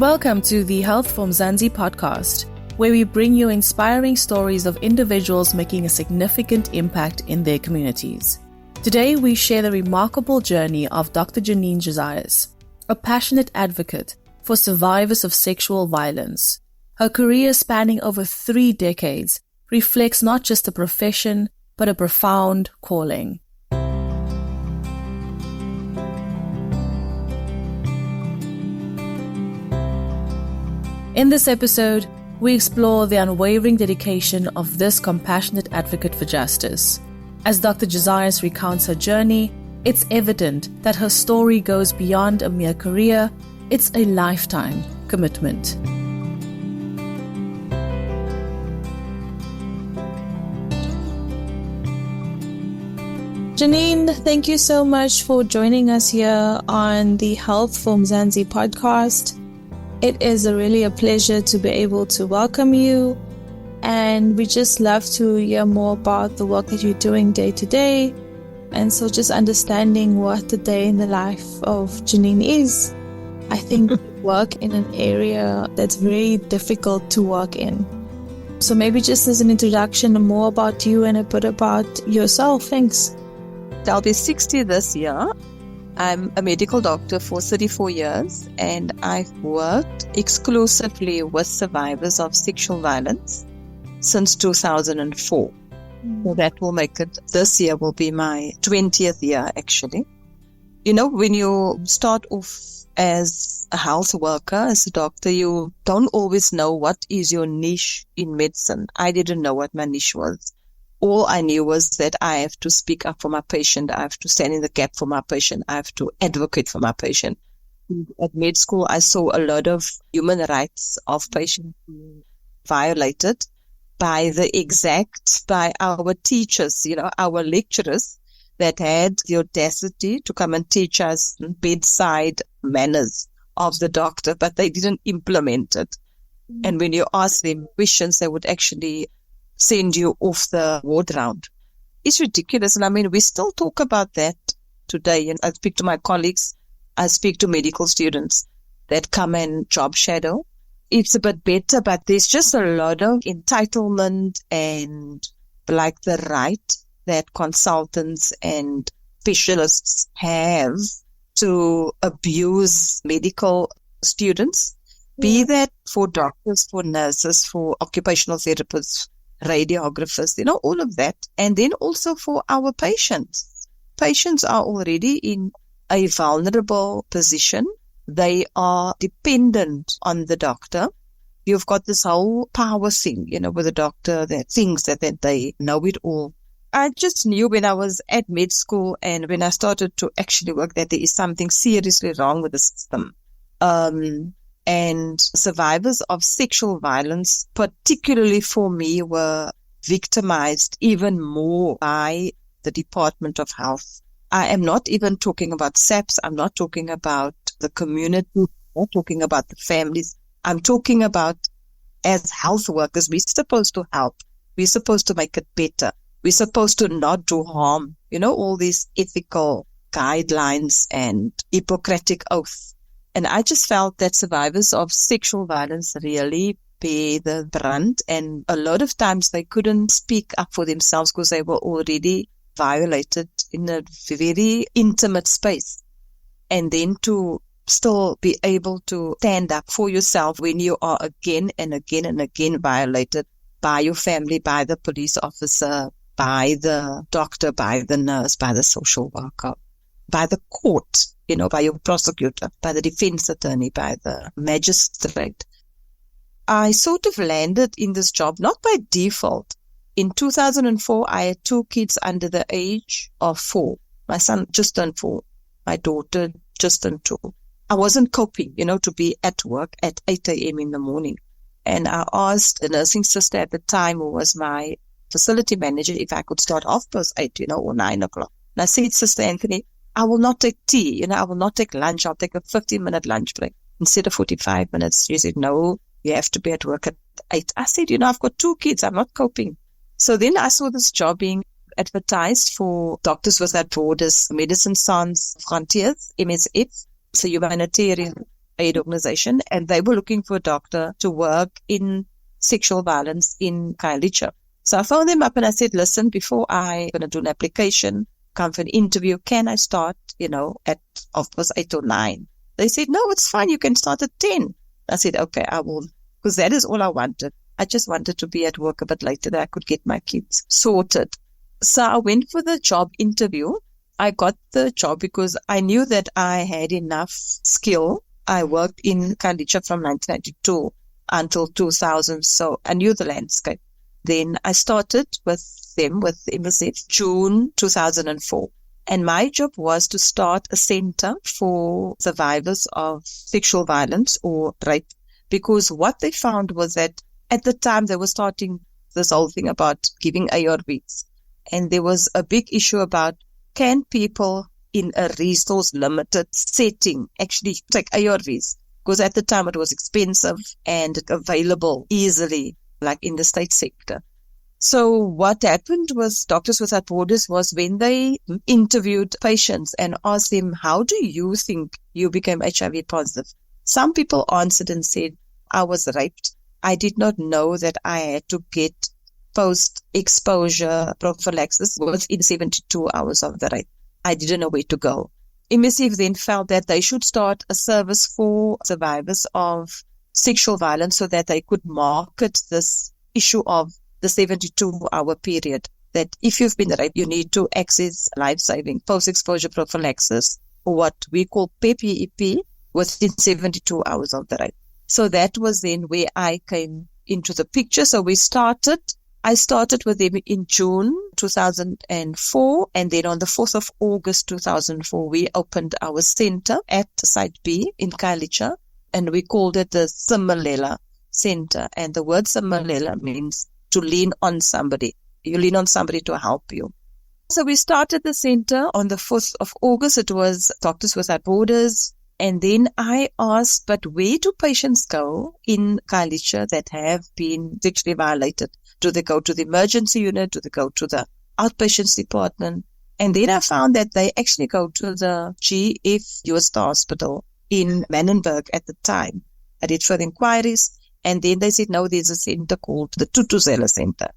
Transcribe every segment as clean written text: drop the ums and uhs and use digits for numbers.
Welcome to the Health For Mzansi podcast, where we bring you inspiring stories of individuals making a significant impact in their communities. Today, we share the remarkable journey of Dr Genine Josias, a passionate advocate for survivors of sexual violence. Her career spanning over 3 decades reflects not just a profession, but a profound calling. In this episode, we explore the unwavering dedication of this compassionate advocate for justice. As Dr. Josias recounts her journey, it's evident that her story goes beyond a mere career. It's a lifetime commitment. Genine, thank you so much for joining us here on the Health For Mzansi podcast. It is really a pleasure to be able to welcome you, and we just love to hear more about the work that you're doing day to day, and so just understanding what the day in the life of Genine is. I think work in an area that's very difficult to work in. So maybe just as an introduction, more about you and a bit about yourself. Thanks. I'll be 60 this year. I'm a medical doctor for 34 years, and I've worked exclusively with survivors of sexual violence since 2004. So that will make it, this year will be my 20th year actually. You know, when you start off as a health worker, as a doctor, you don't always know what is your niche in medicine. I didn't know what my niche was. All I knew was that I have to speak up for my patient. I have to stand in the gap for my patient. I have to advocate for my patient. At med school, I saw a lot of human rights of patients being violated by our teachers, our lecturers that had the audacity to come and teach us bedside manners of the doctor, but they didn't implement it. And when you ask them questions, they would actually send you off the ward round. It's ridiculous. And I mean, we still talk about that today. And I speak to my colleagues. I speak to medical students that come and job shadow. It's a bit better, but there's just a lot of entitlement and like the right that consultants and specialists have to abuse medical students, be that for doctors, for nurses, for occupational therapists, radiographers, all of that. And then also for our patients. Patients are already in a vulnerable position. They are dependent on the doctor. You've got this whole power thing, with the doctor that thinks that they know it all. I just knew when I was at med school and when I started to actually work that there is something seriously wrong with the system. And survivors of sexual violence, particularly for me, were victimized even more by the Department of Health. I am not even talking about SAPS. I'm not talking about the community. I'm not talking about the families. I'm talking about, as health workers, we're supposed to help. We're supposed to make it better. We're supposed to not do harm. All these ethical guidelines and Hippocratic oaths. And I just felt that survivors of sexual violence really bear the brunt. And a lot of times they couldn't speak up for themselves because they were already violated in a very intimate space. And then to still be able to stand up for yourself when you are again and again and again violated by your family, by the police officer, by the doctor, by the nurse, by the social worker, by the court, by your prosecutor, by the defense attorney, by the magistrate. I sort of landed in this job, not by default. In 2004, I had 2 kids under the age of 4. My son just turned 4. My daughter just turned 2. I wasn't coping, to be at work at 8 a.m. in the morning. And I asked the nursing sister at the time, who was my facility manager, if I could start half past 8, or 9 o'clock. And I said, Sister Anthony, I will not take tea, I will not take lunch. I'll take a 15-minute lunch break instead of 45 minutes. She said, no, you have to be at work at 8. I said, I've got 2 kids. I'm not coping. So then I saw this job being advertised for Doctors Without Borders, Médecins Sans Frontières, MSF. It's a humanitarian aid organization, and they were looking for a doctor to work in sexual violence in Khayelitsha. So I phoned them up and I said, listen, before I'm going to do an application, come for an interview, can I start, at 8 or 9? They said, no, it's fine. You can start at 10. I said, okay, I will, because that is all I wanted. I just wanted to be at work a bit later that I could get my kids sorted. So I went for the job interview. I got the job because I knew that I had enough skill. I worked in Khayelitsha from 1992 until 2000, so I knew the landscape. Then I started with them, with MSF, June 2004. And my job was to start a center for survivors of sexual violence or rape, because what they found was that at the time they were starting this whole thing about giving ARVs. And there was a big issue about, can people in a resource-limited setting actually take ARVs? Because at the time it was expensive and available easily, like in the state sector. So what happened was Doctors Without Borders was when they interviewed patients and asked them, how do you think you became HIV positive? Some people answered and said, I was raped. I did not know that I had to get post-exposure prophylaxis within 72 hours of the rape. I didn't know where to go. MSF then felt that they should start a service for survivors of sexual violence so that they could market this issue of the 72-hour period, that if you've been raped, you need to access life-saving post-exposure prophylaxis, or what we call PEP, within 72 hours of the rape. So that was then where I came into the picture. So I started with them in June 2004, and then on the 4th of August 2004, we opened our center at Site B in Khayelitsha, and we called it the Simelela Center. And the word Simelela means to lean on somebody. You lean on somebody to help you. So we started the center on the 4th of August. It was Doctors Without Borders. And then I asked, but where do patients go in Khayelitsha that have been sexually violated? Do they go to the emergency unit? Do they go to the outpatients department? And then I found that they actually go to the GF US Hospital in Manenberg at the time. I did further inquiries, and then they said, no, there's a center called the Tutuzela Center.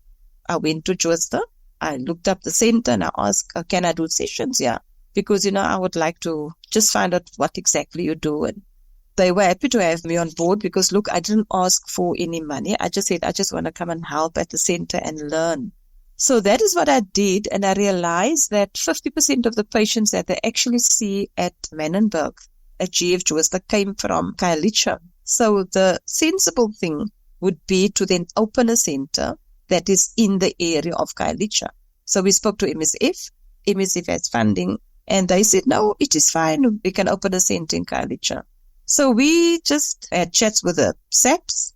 I went to Joester. I looked up the center and I asked, can I do sessions? Yeah. Because, I would like to just find out what exactly you do. And they were happy to have me on board because, look, I didn't ask for any money. I just said, I just want to come and help at the center and learn. So that is what I did. And I realized that 50% of the patients that they actually see at Manenberg, at GF Joester, came from Khayelitsha. So the sensible thing would be to then open a center that is in the area of Khayelitsha. So we spoke to MSF. MSF has funding. And they said, no, it is fine. We can open a center in Khayelitsha. So we just had chats with the SAPs.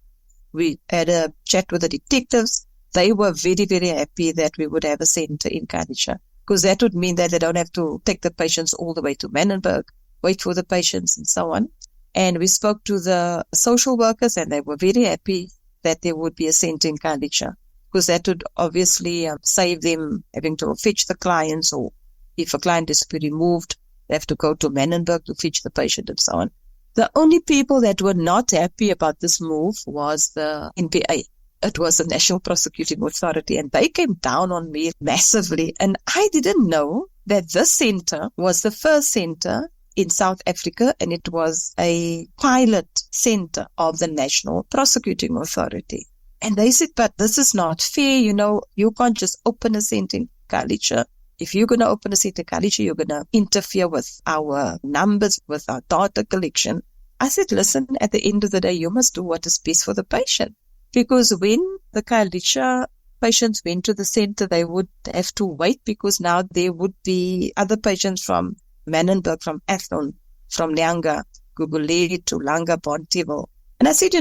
We had a chat with the detectives. They were very, very happy that we would have a center in Khayelitsha, because that would mean that they don't have to take the patients all the way to Manenberg, wait for the patients and so on. And we spoke to the social workers and they were very happy that there would be a center in Khayelitsha, because that would obviously save them having to fetch the clients, or if a client is to be removed, they have to go to Manenberg to fetch the patient and so on. The only people that were not happy about this move was the NPA. It was the National Prosecuting Authority, and they came down on me massively. And I didn't know that this center was the first center in South Africa, and it was a pilot center of the National Prosecuting Authority. And they said, but this is not fair. You can't just open a center in Khayelitsha. If you're going to open a center in Khayelitsha, you're going to interfere with our numbers, with our data collection. I said, listen, at the end of the day, you must do what is best for the patient. Because when the Khayelitsha patients went to the center, they would have to wait, because now there would be other patients from Manenberg, from Athlone, from Nyanga, Gugulethu to Langa, Bonteheuwel. And I said,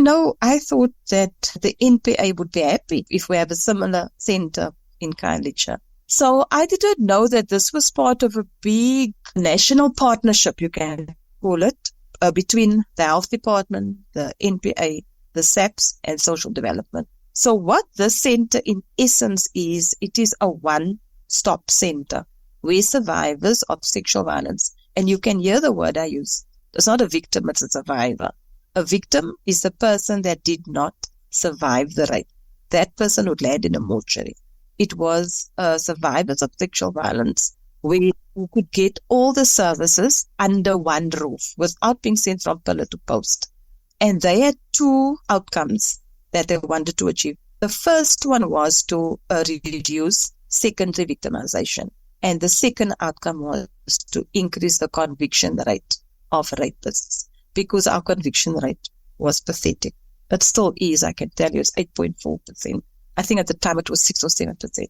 I thought that the NPA would be happy if we have a similar center in Khayelitsha. So I didn't know that this was part of a big national partnership, you can call it, between the health department, the NPA, the SAPs, and social development. So what this center in essence is, it is a one-stop center where survivors of sexual violence, and you can hear the word I use, It's not a victim, it's a survivor. A victim is the person that did not survive the rape. That person would land in a mortuary. It was survivors of sexual violence who could get all the services under one roof without being sent from pillar to post. And they had two outcomes that they wanted to achieve. The first one was to reduce secondary victimization. And the second outcome was to increase the conviction rate of rapists, because our conviction rate was pathetic. But still is, I can tell you, it's 8.4%. I think at the time it was 6 or 7%.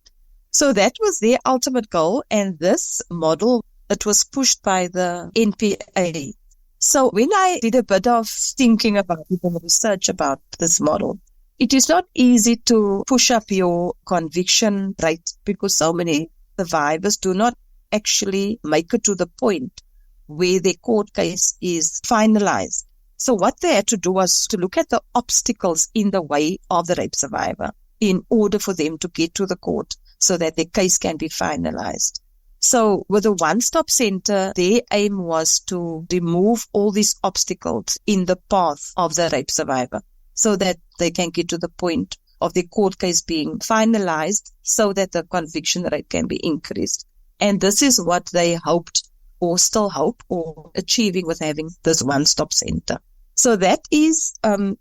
So that was their ultimate goal. And this model, it was pushed by the NPA. So when I did a bit of thinking about it and research about this model, it is not easy to push up your conviction rate because so many survivors do not actually make it to the point where their court case is finalized. So what they had to do was to look at the obstacles in the way of the rape survivor in order for them to get to the court so that their case can be finalized. So with a one-stop center, their aim was to remove all these obstacles in the path of the rape survivor so that they can get to the point of the court case being finalized so that the conviction rate can be increased. And this is what they hoped or still hope or achieving with having this one-stop center. So that is,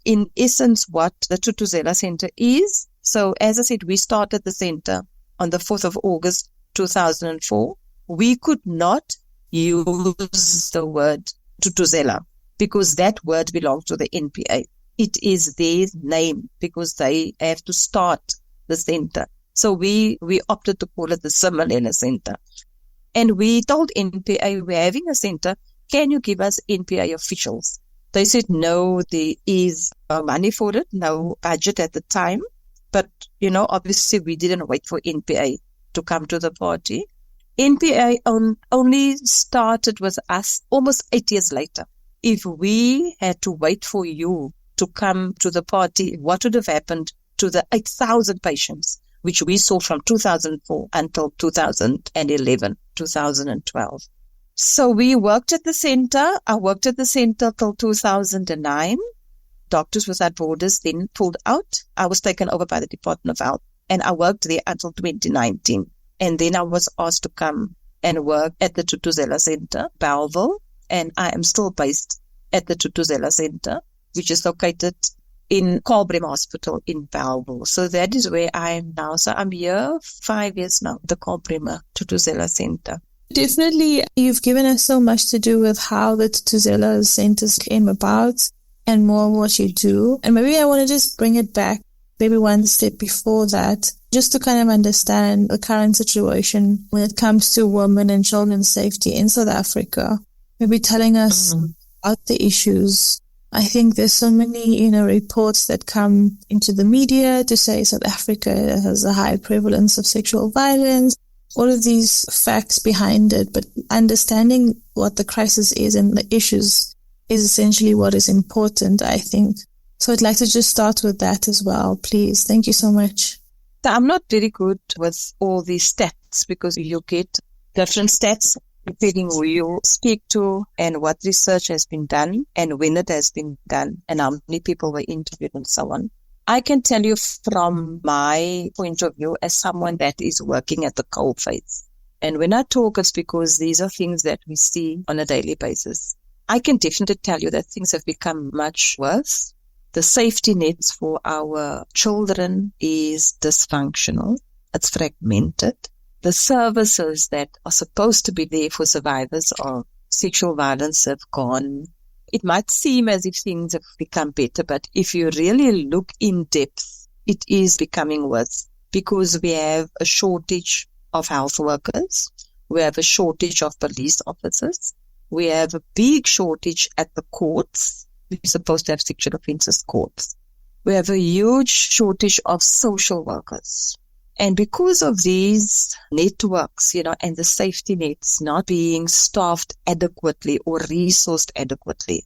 in essence, what the Thuthuzela Center is. So as I said, we started the center on the 4th of August, 2004. We could not use the word Thuthuzela because that word belongs to the NPA. It is their name because they have to start the center. So we opted to call it the Simelene Center. And we told NPA, we're having a center. Can you give us NPA officials? They said, no, there is no money for it, no budget at the time. But, obviously we didn't wait for NPA to come to the party. NPA only started with us almost 8 years later. If we had to wait for you to come to the party, what would have happened to the 8,000 patients, which we saw from 2004 until 2011, 2012. So we worked at the center. I worked at the center till 2009. Doctors Without Borders then pulled out. I was taken over by the Department of Health, and I worked there until 2019. And then I was asked to come and work at the Thuthuzela Center, Bellville, and I am still based at the Thuthuzela Center, which is located in Karlbremer Hospital in Bellville. So that is where I am now. So I'm here 5 years now, the Karlbremer Thuthuzela Center. Definitely, you've given us so much to do with how the Thuthuzela Centers came about and more what you do. And maybe I want to just bring it back, maybe one step before that, just to kind of understand the current situation when it comes to women and children's safety in South Africa. Maybe telling us about the issues. I think there's so many, reports that come into the media to say South Africa has a high prevalence of sexual violence, all of these facts behind it, but understanding what the crisis is and the issues is essentially what is important, I think. So I'd like to just start with that as well, please. Thank you so much. I'm not very good with all these stats because you get different stats depending who you speak to and what research has been done and when it has been done and how many people were interviewed and so on. I can tell you from my point of view as someone that is working at the coalface. And when I talk, it's because these are things that we see on a daily basis. I can definitely tell you that things have become much worse. The safety nets for our children is dysfunctional. It's fragmented. The services that are supposed to be there for survivors of sexual violence have gone. It might seem as if things have become better, but if you really look in depth, it is becoming worse because we have a shortage of health workers. We have a shortage of police officers. We have a big shortage at the courts. We're supposed to have sexual offences courts. We have a huge shortage of social workers. And because of these networks, and the safety nets not being staffed adequately or resourced adequately,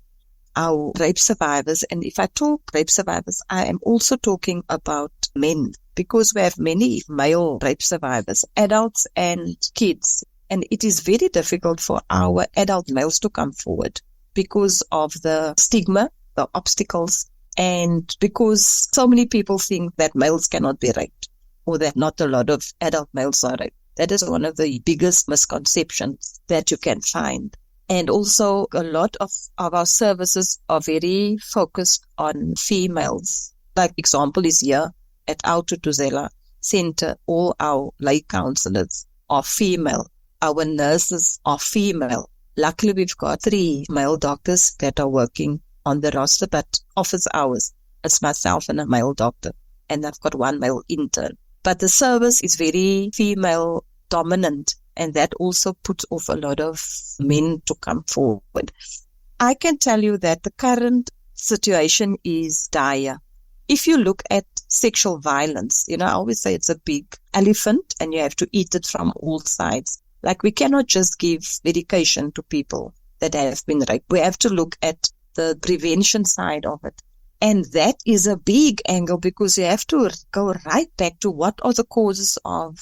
our rape survivors, and if I talk rape survivors, I am also talking about men, because we have many male rape survivors, adults and kids. And it is very difficult for our adult males to come forward because of the stigma, the obstacles, and because so many people think that males cannot be raped or that not a lot of adult males are raped. That is one of the biggest misconceptions that you can find. And also a lot of our services are very focused on females. Like example is here at our Tutuzela Center, all our lay counselors are female. Our nurses are female. Luckily, we've got 3 male doctors that are working on the roster, but office hours. It's myself and a male doctor, and I've got 1 male intern. But the service is very female dominant, and that also puts off a lot of men to come forward. I can tell you that the current situation is dire. If you look at sexual violence, I always say it's a big elephant and you have to eat it from all sides. Like we cannot just give medication to people that have been raped. We have to look at the prevention side of it. And that is a big angle because you have to go right back to what are the causes of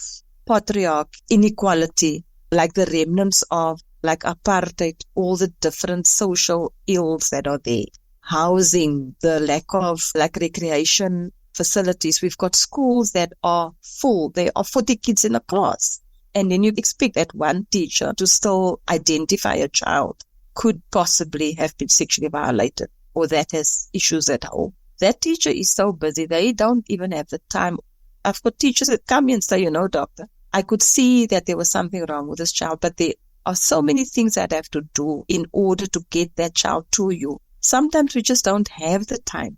patriarch inequality, like the remnants of like apartheid, all the different social ills that are there. Housing, the lack of like recreation facilities. We've got schools that are full. There are 40 kids in a class. And then you expect that one teacher to still identify a child could possibly have been sexually violated or that has issues at home. That teacher is so busy. They don't even have the time. I've got teachers that come in and say, doctor, I could see that there was something wrong with this child, but there are so many things that I have to do in order to get that child to you. Sometimes we just don't have the time.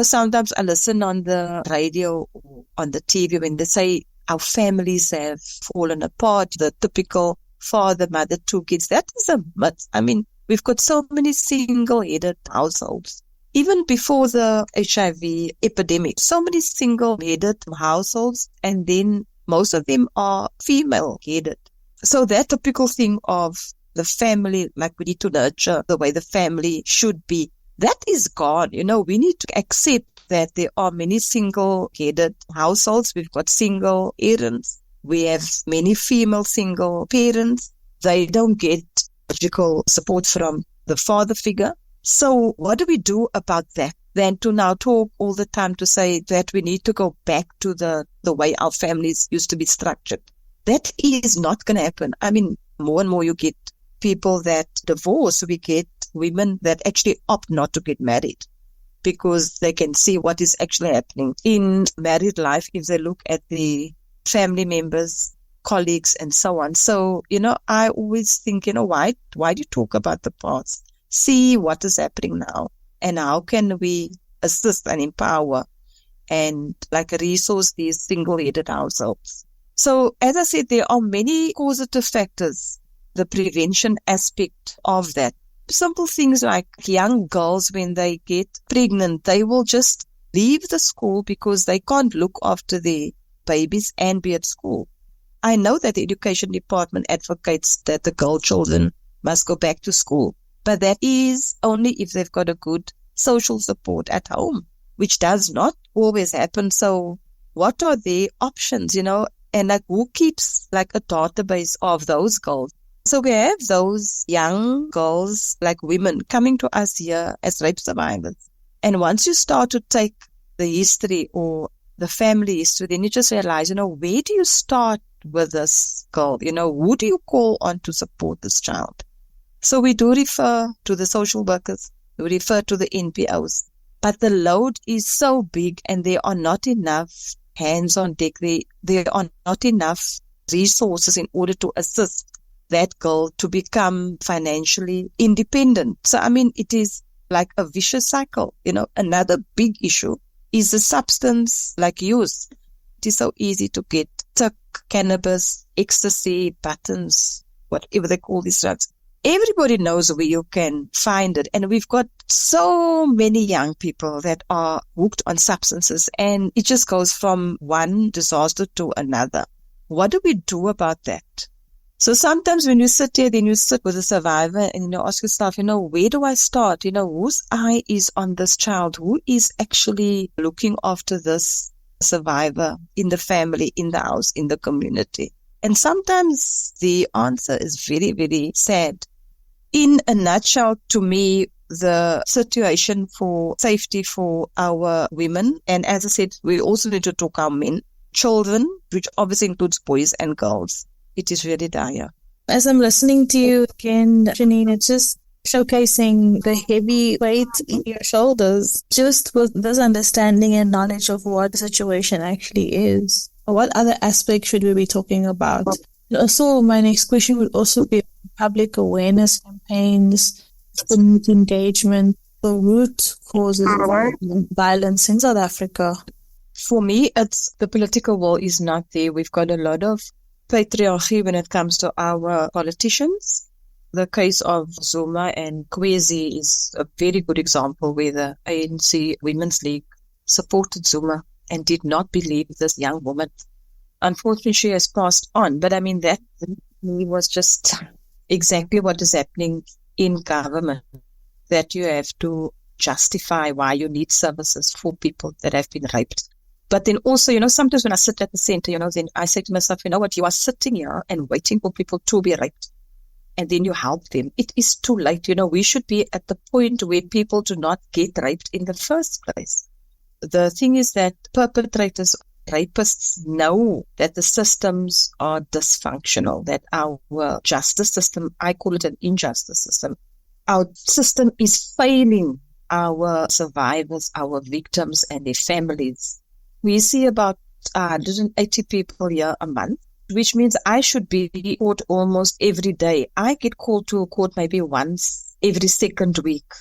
Sometimes I listen on the radio or on the TV when they say our families have fallen apart, the typical father, mother, 2 kids. That is a myth. We've got so many single-headed households. Even before the HIV epidemic, so many single-headed households, and then most of them are female-headed. So that typical thing of the family, like we need to nurture the way the family should be, that is gone. We need to accept that there are many single-headed households. We've got single parents. We have many female single parents. They don't get logical support from the father figure. So what do we do about that? Then to now talk all the time to say that we need to go back to the way our families used to be structured. That is not going to happen. More and more you get people that divorce. We get women that actually opt not to get married because they can see what is actually happening in married life if they look at the family members, colleagues, and so on. So, I always think, why do you talk about the past? See what is happening now and how can we assist and empower and like resource these single-headed households. So, as I said, there are many causative factors, the prevention aspect of that. Simple things like young girls, when they get pregnant, they will just leave the school because they can't look after their babies and be at school. I know that the education department advocates that the girl children must go back to school, but that is only if they've got a good social support at home, which does not always happen. So what are their options, and like who keeps like a database of those girls? So we have those young girls, like women, coming to us here as rape survivors. And once you start to take the history or the family history, then you just realize, where do you start with this girl? Who do you call on to support this child? So we do refer to the social workers, we refer to the NPOs, but the load is so big and there are not enough hands on deck. There are not enough resources in order to assist that girl to become financially independent. So, it is like a vicious cycle. Another big issue is the substance like use. It is so easy to get tuck, cannabis, ecstasy, buttons, whatever they call these drugs. Everybody knows where you can find it. And we've got so many young people that are hooked on substances and it just goes from one disaster to another. What do we do about that? So sometimes when you sit here, then you sit with a survivor and ask yourself, where do I start? Whose eye is on this child? Who is actually looking after this survivor in the family, in the house, in the community? And sometimes the answer is very, very sad. In a nutshell, to me, the situation for safety for our women, and as I said, we also need to talk our men, children, which obviously includes boys and girls. It is really dire. As I'm listening to you again, Janine, it's just showcasing the heavy weight in your shoulders, just with this understanding and knowledge of what the situation actually is. What other aspects should we be talking about? Also, my next question would also be public awareness campaigns, community engagement, the root causes of violence in South Africa. For me, it's the political will is not there. We've got a lot of patriarchy when it comes to our politicians. The case of Zuma and Kwezi is a very good example where the ANC Women's League supported Zuma and did not believe this young woman. Unfortunately, she has passed on. But I mean, that was just exactly what is happening in government, that you have to justify why you need services for people that have been raped. But then also, sometimes when I sit at the center, then I say to myself, you know what, you are sitting here and waiting for people to be raped. And then you help them. It is too late. We should be at the point where people do not get raped in the first place. The thing is that perpetrators, rapists know that the systems are dysfunctional, that our justice system, I call it an injustice system. Our system is failing our survivors, our victims and their families. We see about 180 people here a month, which means I should be in court almost every day. I get called to a court maybe once every second week.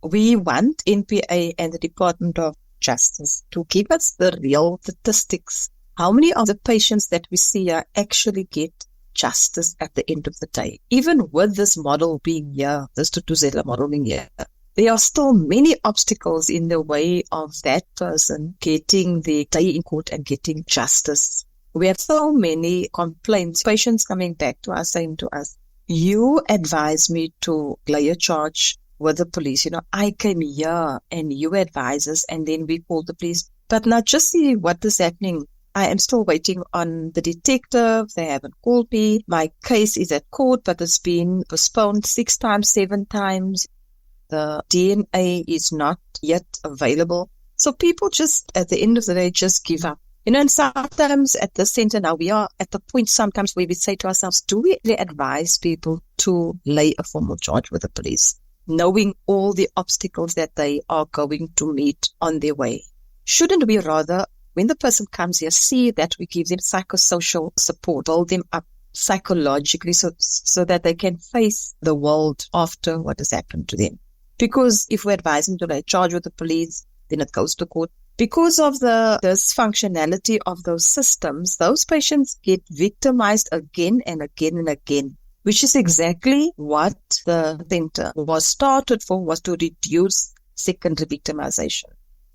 We want NPA and the Department of Justice to give us the real statistics. How many of the patients that we see here actually get justice at the end of the day? Even with this model being here, this Tutuzela model being here, there are still many obstacles in the way of that person getting the day in court and getting justice. We have so many complaints, patients coming back to us saying to us, you advise me to lay a charge with the police. I came here and you advise us and then we call the police. But now just see what is happening. I am still waiting on the detective. They haven't called me. My case is at court, but it's been postponed 6 times, 7 times. The DNA is not yet available. So people just, at the end of the day, just give up. And sometimes at the center now, we are at the point sometimes where we say to ourselves, do we really advise people to lay a formal charge with the police, knowing all the obstacles that they are going to meet on their way? Shouldn't we rather, when the person comes here, see that we give them psychosocial support, build them up psychologically so that they can face the world after what has happened to them? Because if we advise them to lay a charge with the police, then it goes to court. Because of the dysfunctionality of those systems, those patients get victimized again and again and again, which is exactly what the center was started for, was to reduce secondary victimization.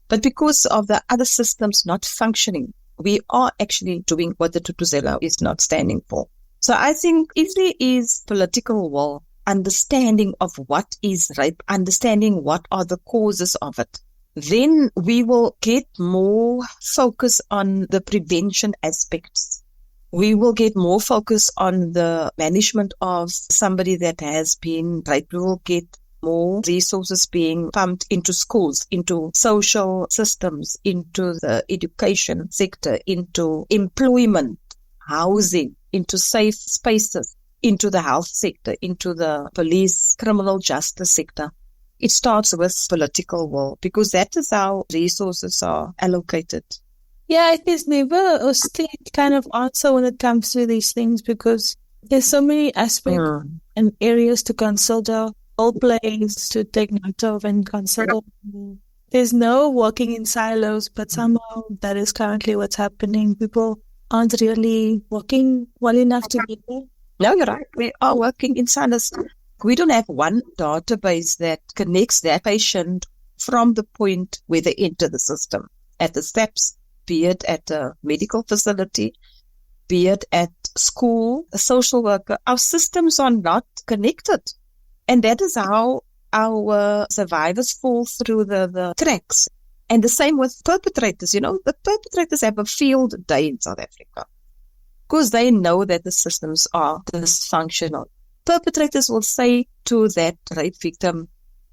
But because of the other systems not functioning, we are actually doing what the Tutuzela is not standing for. So I think if there is political will, understanding of what is rape, understanding what are the causes of it, then we will get more focus on the prevention aspects. We will get more focus on the management of somebody that has been raped. We will get more resources being pumped into schools, into social systems, into the education sector, into employment, housing, into safe spaces, into the health sector, into the police, criminal justice sector. It starts with political will, because that is how resources are allocated. Yeah, it is never a state kind of answer when it comes to these things, because there's so many aspects and areas to consider, all plays to take note of and consider. There's no working in silos, but somehow that is currently what's happening. People aren't really working well enough together. No, you're right. We are working in silos. We don't have one database that connects that patient from the point where they enter the system, at the steps, be it at a medical facility, be it at school, a social worker. Our systems are not connected. And that is how our survivors fall through the cracks. And the same with perpetrators. The perpetrators have a field day in South Africa because they know that the systems are dysfunctional. perpetrators will say to that rape victim,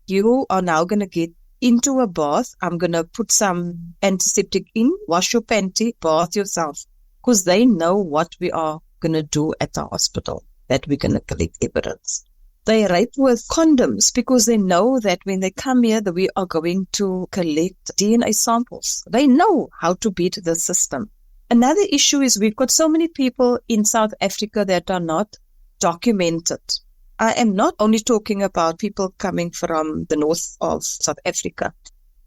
you are now going to get into a bath. I'm going to put some antiseptic in, wash your panty, bath yourself. Because they know what we are going to do at the hospital, that we're going to collect evidence. They rape with condoms because they know that when they come here, that we are going to collect DNA samples. They know how to beat the system. Another issue is we've got so many people in South Africa that are not documented. I am not only talking about people coming from the north of South Africa.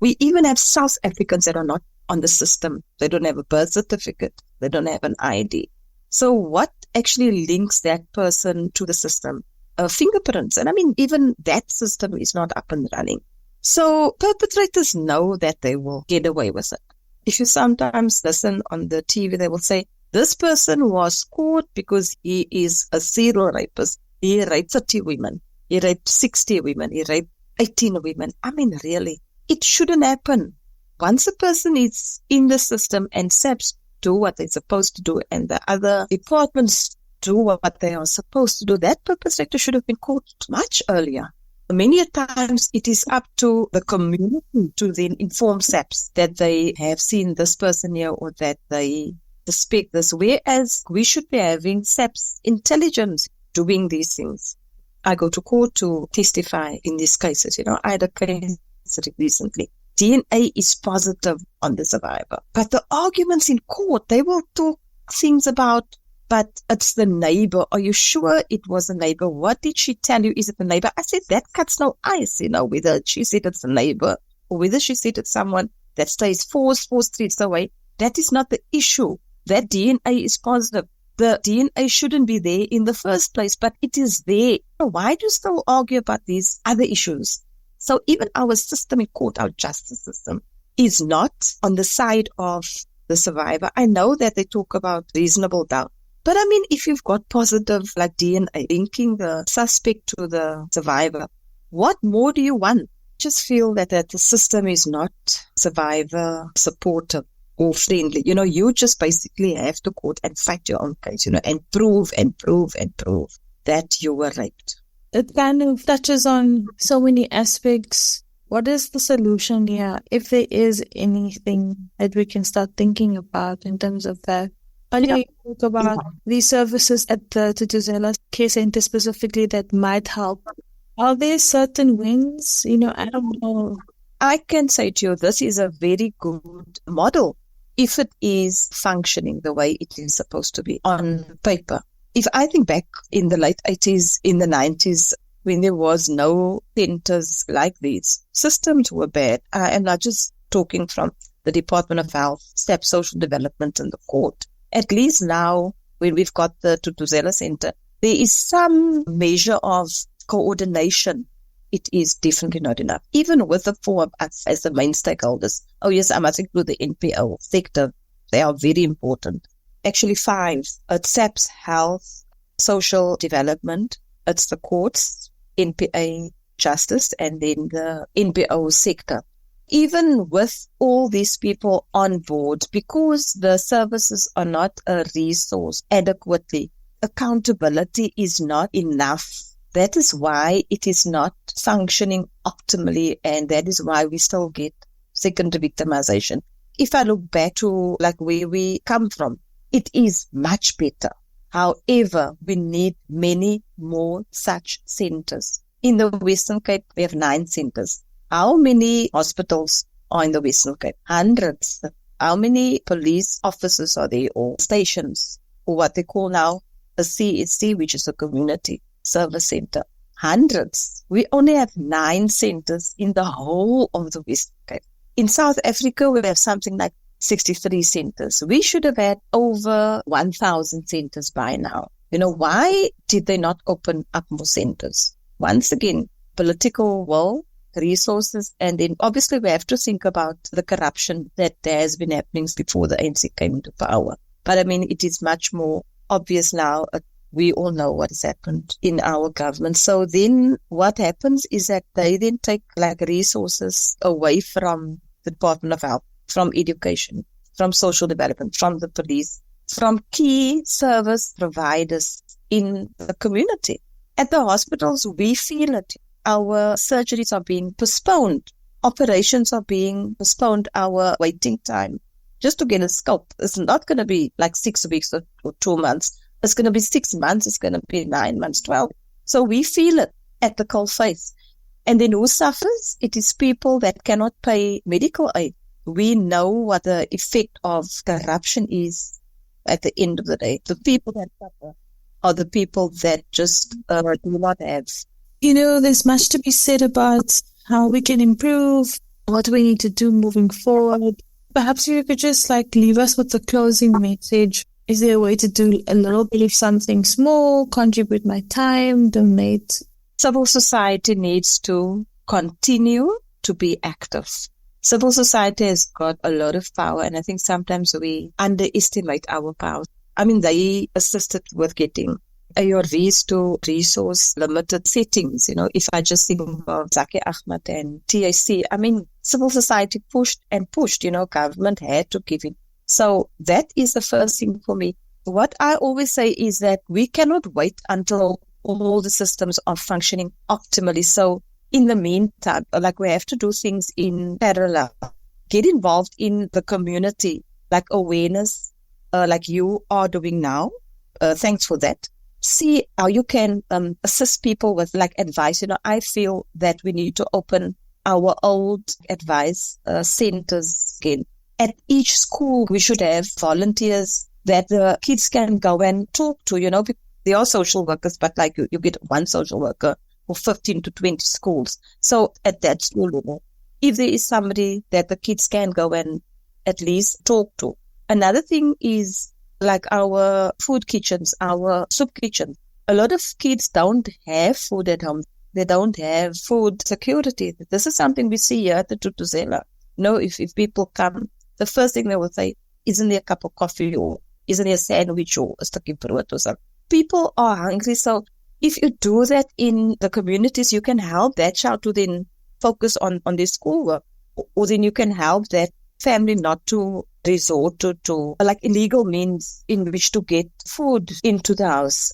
We even have South Africans that are not on the system. They don't have a birth certificate. They don't have an ID. So what actually links that person to the system? Fingerprints. And I mean, even that system is not up and running. So perpetrators know that they will get away with it. If you sometimes listen on the TV, they will say, this person was caught because he is a serial rapist. He raped 30 women. He raped 60 women. He raped 18 women. I mean, really, it shouldn't happen. Once a person is in the system and SAPs do what they're supposed to do and the other departments do what they are supposed to do, that perpetrator should have been caught much earlier. Many times it is up to the community to then inform SAPs that they have seen this person here or that they suspect this, whereas we should be having SAPs intelligence doing these things. I go to court to testify in these cases. I had a case recently. DNA is positive on the survivor. But the arguments in court, they will talk things about, but it's the neighbor. Are you sure it was a neighbor? What did she tell you? Is it the neighbor? I said, that cuts no ice, whether she said it's a neighbor or whether she said it's someone that stays four streets away. That is not the issue. That DNA is positive. The DNA shouldn't be there in the first place, but it is there. Why do you still argue about these other issues? So even our system in court, our justice system, is not on the side of the survivor. I know that they talk about reasonable doubt. But I mean, if you've got positive like DNA linking the suspect to the survivor, what more do you want? Just feel that the system is not survivor supportive or friendly. You just basically have to court and fight your own case, and prove that you were raped. It kind of touches on so many aspects. What is the solution here? If there is anything that we can start thinking about in terms of that. Earlier, you talk about these services at the Tutuzela Care Center specifically that might help. Are there certain wins? I don't know. I can say to you, this is a very good model if it is functioning the way it is supposed to be on paper. If I think back in the late 80s, in the 90s, when there was no centers like these, systems were bad. I am not just talking from the Department of Health, SAP Social Development and the court. At least now, when we've got the Tutuzela Center, there is some measure of coordination. It is definitely not enough. Even with the four of us as the main stakeholders. Oh yes, I must include the NPO sector. They are very important. Actually 5. It's SAP's Health, Social Development. It's the courts, NPA, Justice, and then the NPO sector. Even with all these people on board, because the services are not a resource adequately, accountability is not enough. That is why it is not functioning optimally, and that is why we still get secondary victimization. If I look back to like where we come from, it is much better. However, we need many more such centers. In the Western Cape, we have 9 centers. How many hospitals are in the Western Cape? Hundreds. How many police officers are there, or stations, or what they call now a CSC, which is a community service center? Hundreds. We only have 9 centers in the whole of the Western Cape. In South Africa, we have something like 63 centers. We should have had over 1,000 centers by now. Why did they not open up more centers? Once again, political will, resources, and then obviously we have to think about the corruption that has been happening before the ANC came into power. But I mean, it is much more obvious now. We all know what has happened in our government. So then what happens is that they then take like resources away from the Department of Health, from education, from social development, from the police, from key service providers in the community. At the hospitals, we feel it. Our surgeries are being postponed. Operations are being postponed. Our waiting time just to get a scope is not going to be like 6 weeks or 2 months. It's going to be 6 months. It's going to be 9 months, 12. So we feel it at the cold face. And then who suffers? It is people that cannot pay medical aid. We know what the effect of corruption is at the end of the day. The people that suffer are the people that just do not have. There's much to be said about how we can improve, what we need to do moving forward. Perhaps you could just leave us with the closing message. Is there a way to do a little bit of something small, contribute my time, donate? Civil society needs to continue to be active. Civil society has got a lot of power, and I think sometimes we underestimate our power. They assisted with getting ARVs to resource-limited settings. If I just think of Zaki Ahmed and TAC, civil society pushed and pushed. Government had to give it. So that is the first thing for me. What I always say is that we cannot wait until all the systems are functioning optimally. So in the meantime, we have to do things in parallel. Get involved in the community, awareness, like you are doing now. Thanks for that. See how you can assist people with advice. I feel that we need to open our old advice centers again. At each school, we should have volunteers that the kids can go and talk to, There are social workers, but you get one social worker for 15 to 20 schools. So at that school level, if there is somebody that the kids can go and at least talk to. Another thing is our food kitchens, our soup kitchens. A lot of kids don't have food at home. They don't have food security. This is something we see here at the Tutuzela. If people come, the first thing they will say, isn't there a cup of coffee, or isn't there a sandwich or a stukje brood or something? People are hungry. So if you do that in the communities, you can help that child to then focus on their schoolwork. Or then you can help that family not to resort to illegal means in which to get food into the house.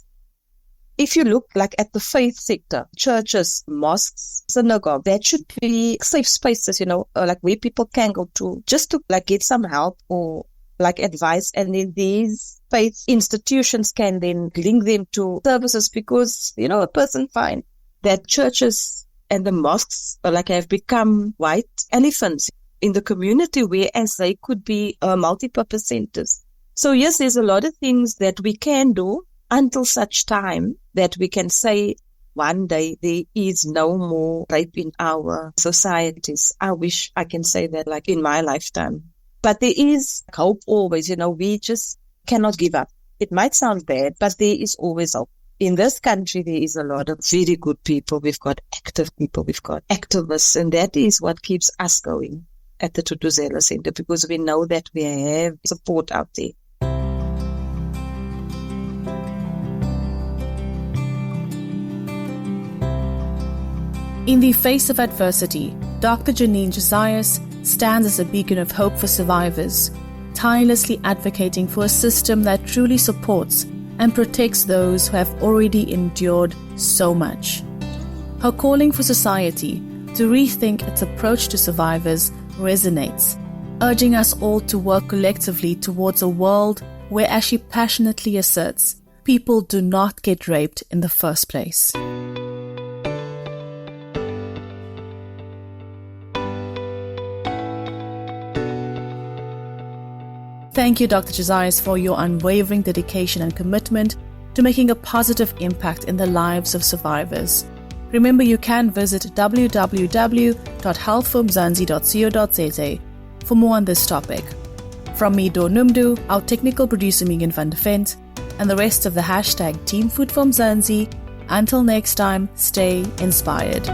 If you look at the faith sector, churches, mosques, synagogue, that should be safe spaces, where people can go to just to get some help or advice. And then these faith institutions can then link them to services, because, a person finds that churches and the mosques have become white elephants in the community, whereas they could be multi-purpose centers. So yes, there's a lot of things that we can do until such time that we can say one day there is no more rape in our societies. I wish I can say that in my lifetime. But there is hope always, we just cannot give up. It might sound bad, but there is always hope. In this country, there is a lot of very good people. We've got active people. We've got activists. And that is what keeps us going at the Tutuzela Center, because we know that we have support out there. In the face of adversity, Dr. Genine Josias stands as a beacon of hope for survivors, tirelessly advocating for a system that truly supports and protects those who have already endured so much. Her calling for society to rethink its approach to survivors resonates, urging us all to work collectively towards a world where, as she passionately asserts, people do not get raped in the first place. Thank you, Dr. Josias, for your unwavering dedication and commitment to making a positive impact in the lives of survivors. Remember, you can visit www.healthformzansi.co.za for more on this topic. From me, Dor Numdu, our technical producer Megan van der Vent, and the rest of the hashtag Team Food for Mzansi, until next time, stay inspired.